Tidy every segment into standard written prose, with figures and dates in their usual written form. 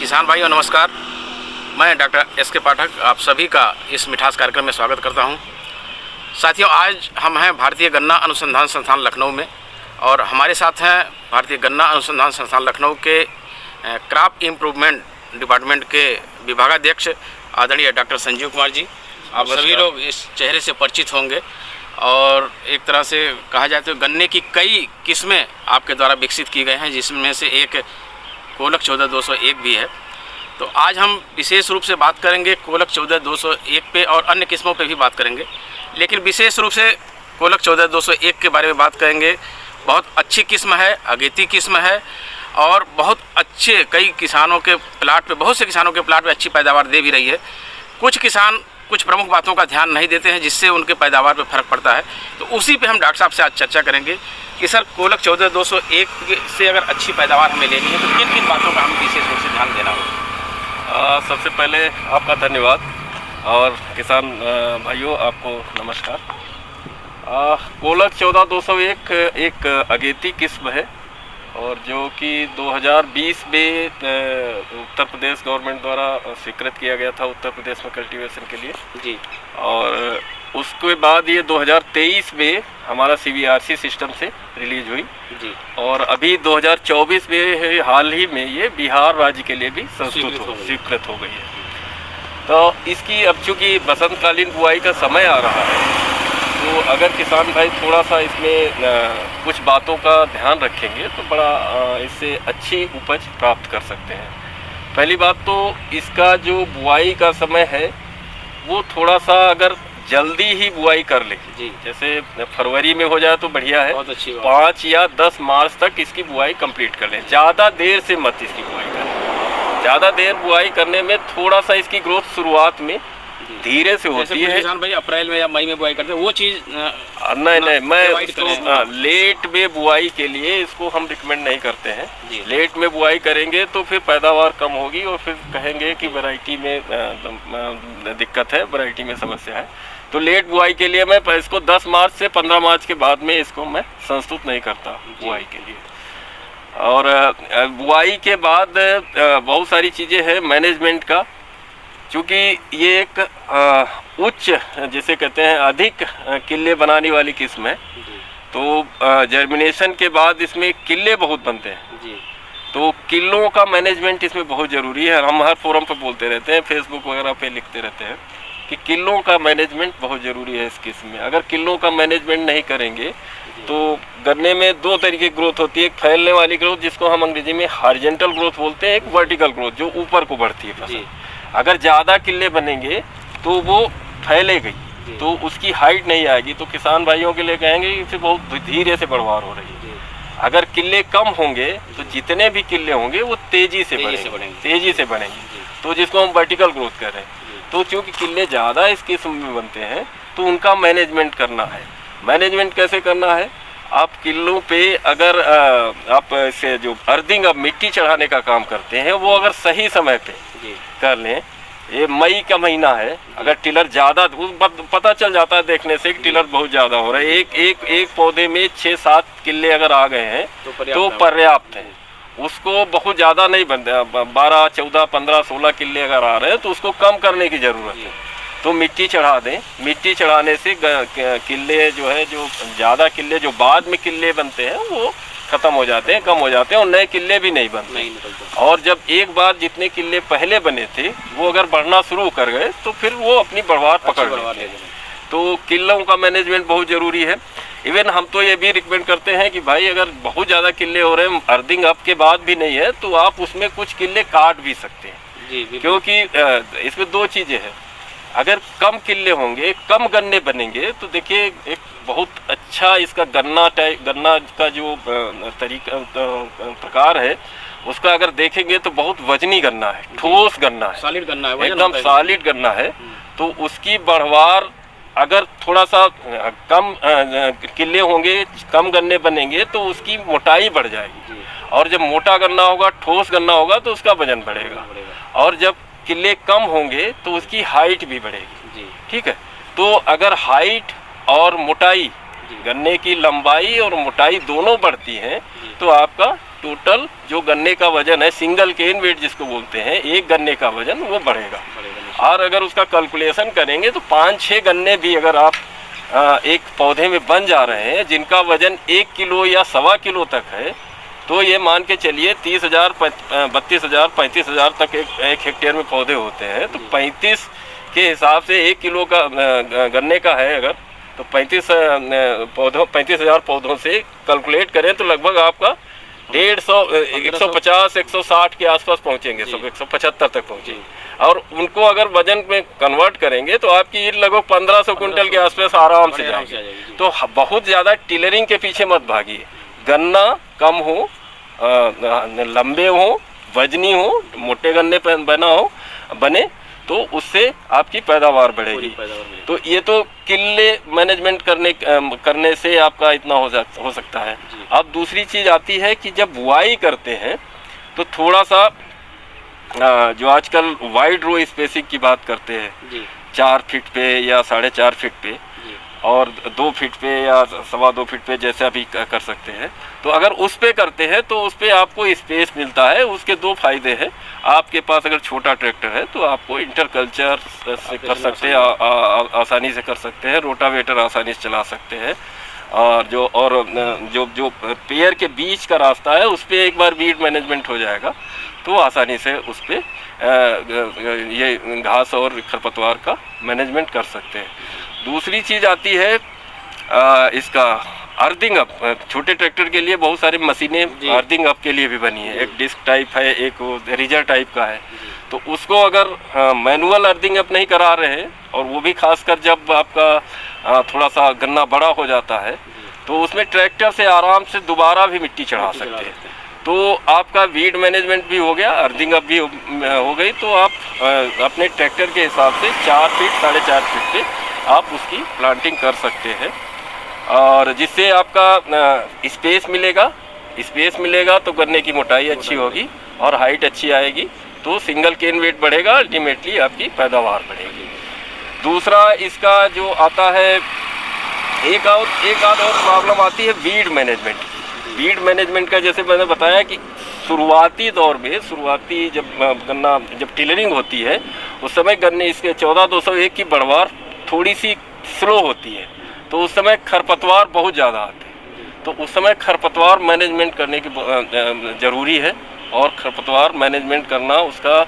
किसान भाइयों नमस्कार। मैं डॉक्टर एस.के. पाठक आप सभी का इस मिठास कार्यक्रम में स्वागत करता हूं। साथियों, आज हम हैं भारतीय गन्ना अनुसंधान संस्थान लखनऊ में और हमारे साथ हैं भारतीय गन्ना अनुसंधान संस्थान लखनऊ के क्रॉप इम्प्रूवमेंट डिपार्टमेंट के विभागाध्यक्ष आदरणीय डॉक्टर संजीव कुमार जी। आप सभी लोग इस चेहरे से परिचित होंगे और एक तरह से कहा जाए तो गन्ने की कई किस्में आपके द्वारा विकसित की गए हैं, जिसमें से एक कोलक 14201 भी है। तो आज हम विशेष रूप से बात करेंगे कोलक 14201 पे और अन्य किस्मों पे भी बात करेंगे, लेकिन विशेष रूप से कोलक 14201 के बारे में बात करेंगे। बहुत अच्छी किस्म है, अगेती किस्म है और बहुत अच्छे कई किसानों के प्लाट पे, बहुत से किसानों के प्लाट पे अच्छी पैदावार दे भी रही है। कुछ किसान कुछ प्रमुख बातों का ध्यान नहीं देते हैं, जिससे उनके पैदावार पे फर्क पड़ता है। तो उसी पे हम डॉक्टर साहब से आज चर्चा करेंगे कि सर कोलक 14201 से अगर अच्छी पैदावार हमें लेनी है तो किन किन बातों का हमें विशेष रूप से ध्यान देना होगा। सबसे पहले आपका धन्यवाद और किसान भाइयों आपको नमस्कार। कोलक 14201 एक अगेती किस्म है और जो कि 2020 में उत्तर प्रदेश गवर्नमेंट द्वारा स्वीकृत किया गया था उत्तर प्रदेश में कल्टीवेशन के लिए जी। और उसके बाद ये 2023 में हमारा CBRC सिस्टम से रिलीज हुई जी और अभी 2024 में हाल ही में ये बिहार राज्य के लिए भी स्वीकृत हो गई है। तो इसकी अब चूँकि बसंतकालीन बुआई का समय आ रहा है, तो अगर किसान भाई थोड़ा सा इसमें कुछ बातों का ध्यान रखेंगे तो बड़ा इससे अच्छी उपज प्राप्त कर सकते हैं। पहली बात तो इसका जो बुआई का समय है वो थोड़ा सा अगर जल्दी ही बुआई कर ले जी, जैसे फरवरी में हो जाए तो बढ़िया है। बहुत अच्छी बात। 5 या 10 मार्च तक इसकी बुआई कंप्लीट कर लें। ज़्यादा देर से मत इसकी बुआई करें। ज़्यादा देर बुआई करने में थोड़ा सा इसकी ग्रोथ शुरुआत में धीरे से होती है। किसान भाई अप्रैल में या मई में बुआई करते हैं, वो चीज़ नहीं मैं लेट में बुआई के लिए इसको हम रिकमेंड नहीं करते हैं। लेट में बुआई करेंगे तो फिर पैदावार कम होगी और फिर कहेंगे कि वैरायटी में दिक्कत है, वैरायटी में समस्या है। तो लेट बुआई के लिए मैं इसको 10 मार्च से 15 मार्च के बाद में इसको मैं संस्तुत नहीं करता बुआई के लिए। और बुआई के बाद बहुत सारी चीज़ें हैं मैनेजमेंट का, चूँकि ये एक उच्च जिसे कहते हैं अधिक किले बनाने वाली किस्म है, तो जर्मिनेशन के बाद इसमें किले बहुत बनते हैं जी। तो किलों का मैनेजमेंट इसमें बहुत ज़रूरी है। हम हर फोरम पे बोलते रहते हैं, फेसबुक वगैरह पे लिखते रहते हैं कि किलों का मैनेजमेंट बहुत ज़रूरी है इस किस्म में। अगर किलों का मैनेजमेंट नहीं करेंगे तो गन्ने में दो तरीके की ग्रोथ होती है। एक फैलने वाली ग्रोथ जिसको हम अंग्रेजी में हॉरिजॉन्टल ग्रोथ बोलते हैं, एक वर्टिकल ग्रोथ जो ऊपर को बढ़ती है फसल। अगर ज़्यादा किले बनेंगे तो वो फैलेगी तो उसकी हाइट नहीं आएगी, तो किसान भाइयों के लिए कहेंगे कि इसे बहुत धीरे से बढ़वार हो रही है। अगर किले कम होंगे तो जितने भी किले होंगे वो तेज़ी से बढ़ेंगे, तो जिसको हम वर्टिकल ग्रोथ कर रहे हैं। तो चूँकि किले ज़्यादा इस किस्म में बनते हैं तो उनका मैनेजमेंट करना है। मैनेजमेंट कैसे करना है? आप किलों पे अगर आप से जो अर्थिंग अब मिट्टी चढ़ाने का काम करते हैं वो अगर सही समय पे कर लें, ये मई का महीना है, अगर टिलर ज़्यादा पता चल जाता है देखने से कि टिलर बहुत ज़्यादा हो रहा है, एक पौधे में 6-7 किले अगर आ गए हैं तो पर्याप्त है। उसको बहुत ज़्यादा नहीं बनते, 12, 14, 15, 16 किले अगर आ रहे हैं तो उसको कम करने की ज़रूरत है। तो मिट्टी चढ़ा दें। मिट्टी चढ़ाने से किले जो है, जो ज़्यादा किले जो बाद में किले बनते हैं वो ख़त्म हो जाते हैं, कम हो जाते हैं और नए किले भी नहीं बनते। और जब एक बार जितने किले पहले बने थे वो अगर बढ़ना शुरू कर गए तो फिर वो अपनी बढ़वार पकड़ लेते हैं। तो किलों का मैनेजमेंट बहुत ज़रूरी है। इवन हम तो ये भी रिकमेंड करते हैं कि भाई अगर बहुत ज़्यादा किले हो रहे हैं, अर्थिंग अप के बाद भी नहीं है, तो आप उसमें कुछ किले काट भी सकते हैं। क्योंकि इसमें दो चीज़ें हैं। अगर कम किले होंगे, कम गन्ने बनेंगे, तो देखिए एक बहुत अच्छा इसका गन्ना का जो तरीका प्रकार है उसका अगर देखेंगे तो बहुत वजनी गन्ना है, ठोस गन्ना है, सॉलिड गन्ना है, एकदम सॉलिड गन्ना है। तो उसकी बढ़वार अगर थोड़ा सा कम किले होंगे, कम गन्ने बनेंगे तो उसकी मोटाई बढ़ जाएगी। और जब मोटा गन्ना होगा, ठोस गन्ना होगा तो उसका वजन बढ़ेगा। और जब किले कम होंगे तो उसकी हाइट भी बढ़ेगी। ठीक है। तो अगर हाइट और मोटाई, गन्ने की लंबाई और मोटाई दोनों बढ़ती हैं तो आपका टोटल जो गन्ने का वजन है, सिंगल केन वेट जिसको बोलते हैं, एक गन्ने का वजन वो बढ़ेगा। और अगर उसका कैलकुलेशन करेंगे तो 5-6 गन्ने भी अगर आप एक पौधे में बन जा रहे हैं जिनका वजन 1 किलो या 1.25 किलो तक है, तो ये मान के चलिए 30,000, 32,000, 35,000 तक एक हेक्टेयर में पौधे होते हैं। तो 35 के हिसाब से 1 किलो का गन्ने का है अगर, तो 35,000 पौधों से कैलकुलेट करें तो लगभग आपका 150, 160 के आसपास पहुंचेंगे, सब 175 तक पहुंचेंगे। और उनको अगर वजन में कन्वर्ट करेंगे तो आपकी ईल्ड लगभग 1500 कुंटल के आसपास आराम से जाएगी। तो बहुत ज़्यादा टिलरिंग के पीछे मत भागिए। गन्ना कम हो, लंबे हो, वजनी हो, मोटे गन्ने पे बने तो उससे आपकी पैदावार बढ़ेगी। तो ये तो किले मैनेजमेंट करने से आपका इतना हो सकता है। अब दूसरी चीज़ आती है कि जब बुआई करते हैं तो थोड़ा सा जो आजकल वाइड रो स्पेसिंग की बात करते हैं, 4 फीट पे या 4.5 फीट पे और 2 फीट पे या 2.25 फीट पे जैसे अभी कर सकते हैं। तो अगर उस पे करते हैं तो उस पे आपको स्पेस मिलता है। उसके 2 फायदे हैं। आपके पास अगर छोटा ट्रैक्टर है तो आपको इंटरकल्चर से कर सकते हैं, आसानी से कर सकते हैं, रोटावेटर आसानी से चला सकते हैं। और जो पेड़ के बीच का रास्ता है उस पर एक बार वीड मैनेजमेंट हो जाएगा तो आसानी से उस पर ये घास और खरपतवार का मैनेजमेंट कर सकते हैं। दूसरी चीज़ आती है इसका अर्थिंग अप। छोटे ट्रैक्टर के लिए बहुत सारी मशीनें अर्थिंग अप के लिए भी बनी है। एक डिस्क टाइप है, एक रिजर टाइप का है। तो उसको अगर मैनुअल अर्थिंग अप नहीं करा रहे हैं, और वो भी खासकर जब आपका थोड़ा सा गन्ना बड़ा हो जाता है, तो उसमें ट्रैक्टर से आराम से दोबारा भी मिट्टी चढ़ा सकते हैं। तो आपका वीड मैनेजमेंट भी हो गया, अर्थिंग अप भी हो गई। तो आप अपने ट्रैक्टर के हिसाब से 4 फीट 4.5 फीट पे आप उसकी प्लांटिंग कर सकते हैं। और जिससे आपका स्पेस मिलेगा तो गन्ने की मोटाई अच्छी होगी और हाइट अच्छी आएगी, तो सिंगल केन वेट बढ़ेगा, अल्टीमेटली आपकी पैदावार बढ़ेगी। दूसरा इसका जो आता है, एक आध और प्रॉब्लम आती है वीड मैनेजमेंट का। जैसे मैंने बताया कि शुरुआती दौर में, जब टिलरिंग होती है उस समय गन्ने इसके 14-201 की बढ़वार थोड़ी सी स्लो होती है, तो उस समय खरपतवार बहुत ज़्यादा आते हैं। तो उस समय खरपतवार मैनेजमेंट करने की ज़रूरी है। और खरपतवार मैनेजमेंट करना उसका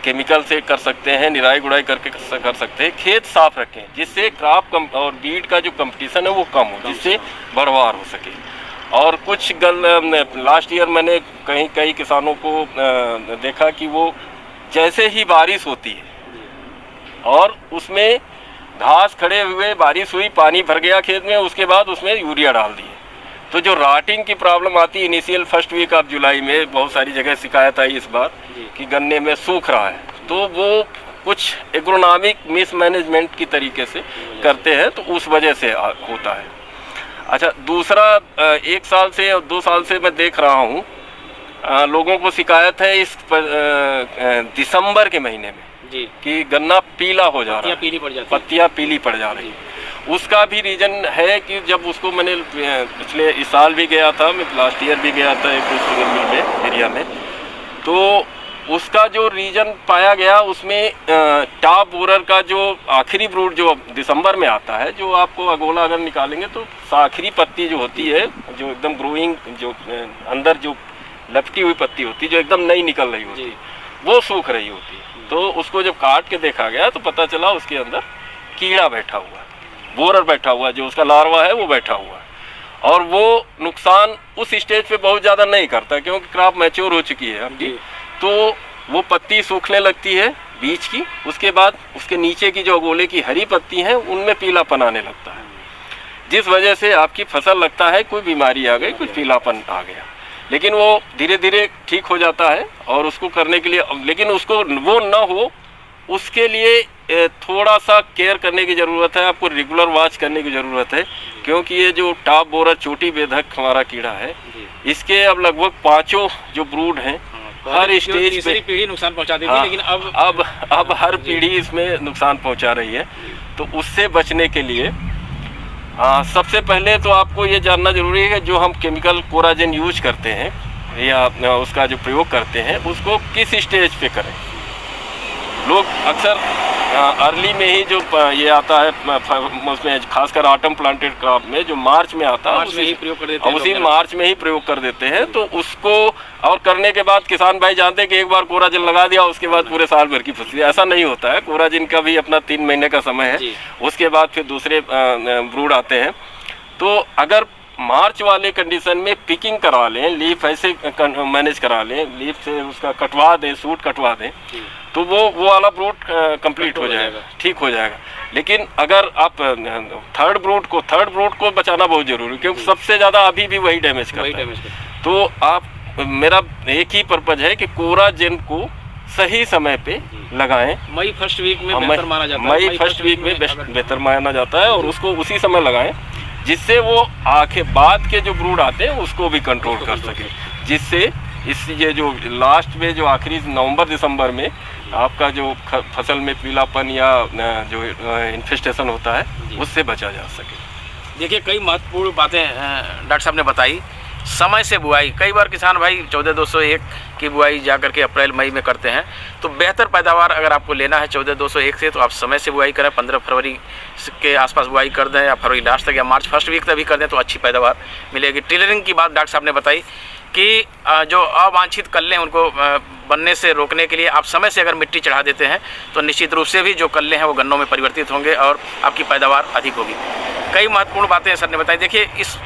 केमिकल से कर सकते हैं, निराई गुड़ाई करके कर सकते हैं। खेत साफ रखें जिससे क्रॉप और बीड का जो कंपटीशन है वो कम हो, जिससे बढ़वार हो सके। और कुछ लास्ट ईयर मैंने कई किसानों को देखा कि वो जैसे ही बारिश होती है और उसमें घास खड़े हुए, बारिश हुई, पानी भर गया खेत में, उसके बाद उसमें यूरिया डाल दिए, तो जो राटिंग की प्रॉब्लम आती है इनिशियल फर्स्ट वीक ऑफ जुलाई में, बहुत सारी जगह शिकायत आई इस बार कि गन्ने में सूख रहा है, तो वो कुछ एग्रोनॉमिक मिसमैनेजमेंट की तरीके से करते हैं, तो उस वजह से होता है। अच्छा, दूसरा 1 साल से और 2 साल से मैं देख रहा हूँ लोगों को शिकायत है इस दिसंबर के महीने में कि गन्ना पीला हो जा रहा है, पत्तियाँ पीली पड़ जा रही है। उसका भी रीज़न है कि जब उसको मैंने पिछले इस साल भी गया था, मैं लास्ट ईयर भी गया था एक शुगर मिल में एरिया में, तो उसका जो रीज़न पाया गया उसमें टॉप बोरर का जो आखिरी ब्रूड जो दिसंबर में आता है, जो आपको अगोला अगर निकालेंगे तो आखिरी पत्ती जो होती है, जो एकदम ग्रोइंग, जो अंदर जो लपटी हुई पत्ती होती है, जो एकदम नई निकल रही होती है, वो सूख रही होती है। तो उसको जब काट के देखा गया तो पता चला उसके अंदर कीड़ा बैठा हुआ है, बोरर बैठा हुआ है, जो उसका लार्वा है वो बैठा हुआ है। और वो नुकसान उस स्टेज पे बहुत ज़्यादा नहीं करता क्योंकि क्रॉप मैच्योर हो चुकी है आपकी, तो वो पत्ती सूखने लगती है बीच की, उसके बाद उसके नीचे की जो अगोले की हरी पत्ती हैं उनमें पीलापन आने लगता है, जिस वजह से आपकी फसल लगता है कोई बीमारी आ गई, कुछ पीलापन आ गया। लेकिन वो धीरे धीरे ठीक हो जाता है और उसको करने के लिए, लेकिन उसको वो ना हो उसके लिए थोड़ा सा केयर करने की ज़रूरत है, आपको रेगुलर वॉच करने की ज़रूरत है, क्योंकि ये जो टॉप बोरर चोटी बेधक हमारा कीड़ा है, इसके अब लगभग 5 जो ब्रूड हैं हर स्टेज पे पीढ़ी नुकसान पहुंचाती थी, लेकिन अब हर पीढ़ी इसमें नुकसान पहुंचा रही है। तो उससे बचने के लिए सबसे पहले तो आपको ये जानना जरूरी है कि जो हम केमिकल कोराजेन यूज करते हैं या उसका जो प्रयोग करते हैं उसको किस स्टेज पे करें। लोग अक्सर अर्ली में ही जो ये आता है उसमें खासकर ऑटम प्लांटेड क्रॉप में जो मार्च में आता है उसी प्रयोग कर देते हैं, उसी मार्च में ही प्रयोग कर देते हैं। तो उसको और करने के बाद किसान भाई जानते हैं कि एक बार कोराजिन लगा दिया उसके बाद पूरे साल भर की फसल। ऐसा नहीं होता है, कोराजिन का भी अपना 3 महीने का समय है, उसके बाद फिर दूसरे ब्रूड आते हैं। तो अगर मार्च वाले कंडीशन में पिकिंग करवा लें, लीफ ऐसे मैनेज करा लें, लीफ से उसका कटवा दें, सूट कटवा दें, तो वो वाला ब्रूड कंप्लीट हो जाएगा, ठीक हो जाएगा। लेकिन अगर आप थर्ड ब्रूड को बचाना बहुत जरूरी है, क्योंकि सबसे ज़्यादा अभी भी वही डैमेज करता है। तो आप मेरा एक ही पर्पज है कि कोराजिन को सही समय पे लगाएं। मई फर्स्ट वीक में बेहतर माना जाता है, मई फर्स्ट वीक में बेहतर माना जाता है, और उसको उसी समय लगाएं जिससे वो आखिर बाद के जो ब्रूड आते हैं उसको भी कंट्रोल कर सके, जिससे ये जो लास्ट में जो आखिरी नवंबर दिसंबर में आपका जो फसल में पीलापन या जो इन्फेस्टेशन होता है उससे बचा जा सके। देखिए, कई महत्वपूर्ण बातें डॉक्टर साहब ने बताई। समय से बुआई, कई बार किसान भाई 14-201 की बुआई जाकर के अप्रैल मई में करते हैं। तो बेहतर पैदावार अगर आपको लेना है 14-201 से, तो आप समय से बुआई करें, 15 फरवरी के आसपास बुआई कर दें, या फरवरी लास्ट तक या मार्च फर्स्ट वीक तक भी कर दें तो अच्छी पैदावार मिलेगी। टिलरिंग की बात डॉक्टर साहब ने बताई कि जो अवांछित कल्ले उनको बनने से रोकने के लिए आप समय से अगर मिट्टी चढ़ा देते हैं तो निश्चित रूप से भी जो कल्ले हैं वो गन्नों में परिवर्तित होंगे और आपकी पैदावार अधिक होगी। कई महत्वपूर्ण बातें सर ने बताई। देखिए, इस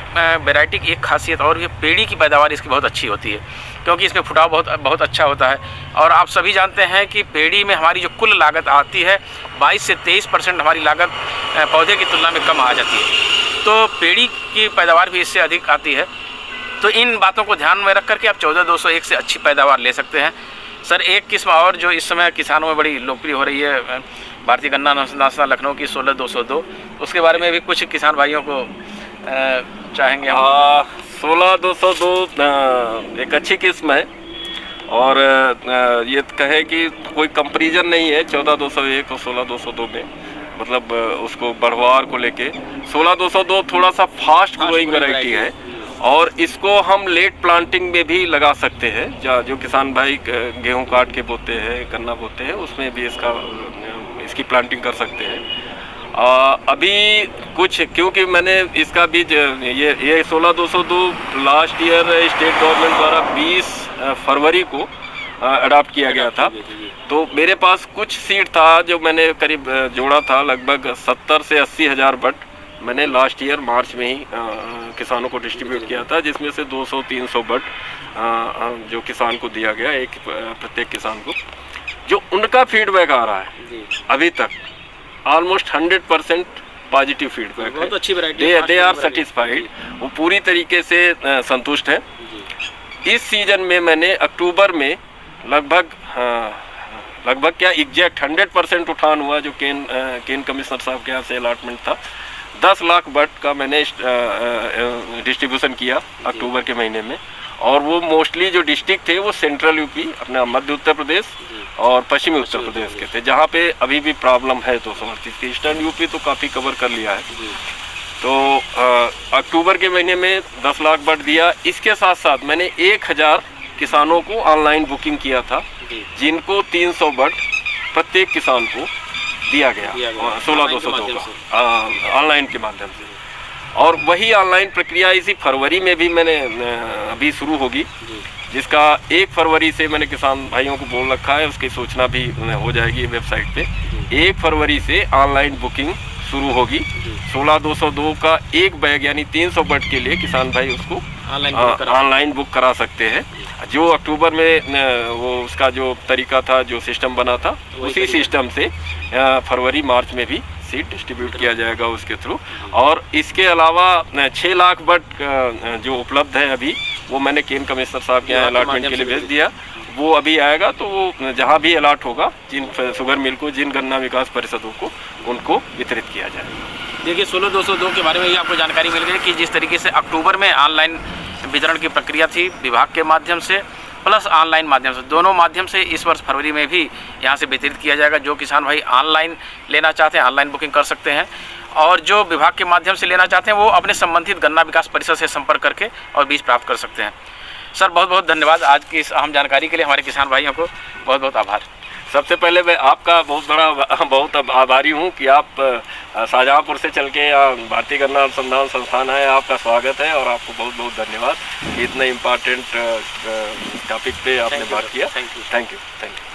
वैरायटी की एक खासियत और ये पेड़ी की पैदावार इसकी बहुत अच्छी होती है, क्योंकि इसमें फुटाव बहुत अच्छा होता है। और आप सभी जानते हैं कि पेड़ी में हमारी जो कुल लागत आती है 22 से 23% हमारी लागत पौधे की तुलना में कम आ जाती है। तो पेड़ी की पैदावार भी इससे अधिक आती है। तो इन बातों को ध्यान में रख करके आप 14-201 से अच्छी पैदावार ले सकते हैं। सर, एक किस्म और जो इस समय किसानों में बड़ी लोकप्रिय हो रही है, भारतीय गन्ना अनुसंधान लखनऊ की 16-202, उसके बारे में भी कुछ किसान भाइयों को चाहेंगे हम। 16-202 एक अच्छी किस्म है, और ये कहे कि कोई कंपैरिजन नहीं है 14-201 और 16-202 में, मतलब उसको बढ़वार को लेके 16-202 थोड़ा सा फास्ट ग्रोइंग वैरायटी है, और इसको हम लेट प्लांटिंग में भी लगा सकते हैं। जो किसान भाई गेहूं काट के बोते हैं, गन्ना बोते हैं, उसमें भी इसकी प्लांटिंग कर सकते हैं। अभी कुछ, क्योंकि मैंने इसका बीज ये 16-202 लास्ट ईयर स्टेट गवर्नमेंट द्वारा 20 फरवरी को अडॉप्ट किया गया था। तो मेरे पास कुछ सीड था जो मैंने करीब जोड़ा था, लगभग 70 से 80 हज़ार बट मैंने लास्ट ईयर मार्च में ही किसानों को डिस्ट्रीब्यूट किया था, जिसमें से 200-300 बट जो किसान को दिया गया, एक प्रत्येक किसान को। जो उनका फीडबैक आ रहा है अभी तक ऑलमोस्ट 100% पॉजिटिव फीडबैक है। बहुत अच्छी वैरायटी, दे आर सेटिस्फाइड, वो पूरी तरीके से संतुष्ट है। इस सीजन में मैंने अक्टूबर में लगभग क्या एग्जैक्ट 100% उठान हुआ, जो केन कमिश्नर साहब के यहाँ से अलॉटमेंट था। 10 लाख बट का मैंने डिस्ट्रीब्यूशन किया अक्टूबर के महीने में, और वो मोस्टली जो डिस्ट्रिक्ट थे वो सेंट्रल यूपी, अपना मध्य उत्तर प्रदेश और पश्चिमी उत्तर प्रदेश के थे, जहाँ पे अभी भी प्रॉब्लम है 238 की। ईस्टर्न यूपी तो काफ़ी कवर कर लिया है। तो अक्टूबर के महीने में 10 लाख बट दिया। इसके साथ साथ मैंने 1000 किसानों को ऑनलाइन बुकिंग किया था, जिनको 300 बट प्रत्येक किसान को दिया गया 16-202 का ऑनलाइन के माध्यम से। और वही ऑनलाइन प्रक्रिया इसी फरवरी में भी मैंने अभी शुरू होगी, जिसका 1 फरवरी से मैंने किसान भाइयों को बोल रखा है, उसकी सूचना भी हो जाएगी वेबसाइट पे। 1 फरवरी से ऑनलाइन बुकिंग शुरू होगी। 16-202 का एक बैग यानी 300 बट के लिए किसान भाई उसको ऑनलाइन बुक करा सकते हैं। जो अक्टूबर में वो उसका जो तरीका था, जो सिस्टम बना था, उसी सिस्टम से फरवरी मार्च में भी सीड डिस्ट्रीब्यूट किया जाएगा उसके थ्रू। और इसके अलावा 6 लाख बट जो उपलब्ध है अभी, वो मैंने केन कमिश्नर साहब के यहाँ अलॉटमेंट के लिए भेज दिया। वो अभी आएगा तो वो जहाँ भी अलॉट होगा, जिन शुगर मिल को, जिन गन्ना विकास परिषदों को, उनको वितरित किया जाएगा। देखिए, 16-202 के बारे में ही आपको जानकारी मिल गई कि जिस तरीके से अक्टूबर में ऑनलाइन वितरण की प्रक्रिया थी विभाग के माध्यम से प्लस ऑनलाइन माध्यम से, दोनों माध्यम से इस वर्ष फरवरी में भी यहाँ से वितरित किया जाएगा। जो किसान भाई ऑनलाइन लेना चाहते हैं ऑनलाइन बुकिंग कर सकते हैं, और जो विभाग के माध्यम से लेना चाहते हैं वो अपने संबंधित गन्ना विकास परिषद से संपर्क करके और बीज प्राप्त कर सकते हैं। सर बहुत बहुत धन्यवाद आज की इस अहम जानकारी के लिए। हमारे किसान भाइयों को बहुत बहुत आभार। सबसे पहले मैं आपका बहुत आभारी हूँ कि आप शाहजहाँपुर से चल के यहाँ भारतीय गन्ना अनुसंधान संस्थान है, आपका स्वागत है और आपको बहुत बहुत धन्यवाद कि इतने इम्पोर्टेंट टॉपिक पे आपने बात किया। Thank you. Thank you.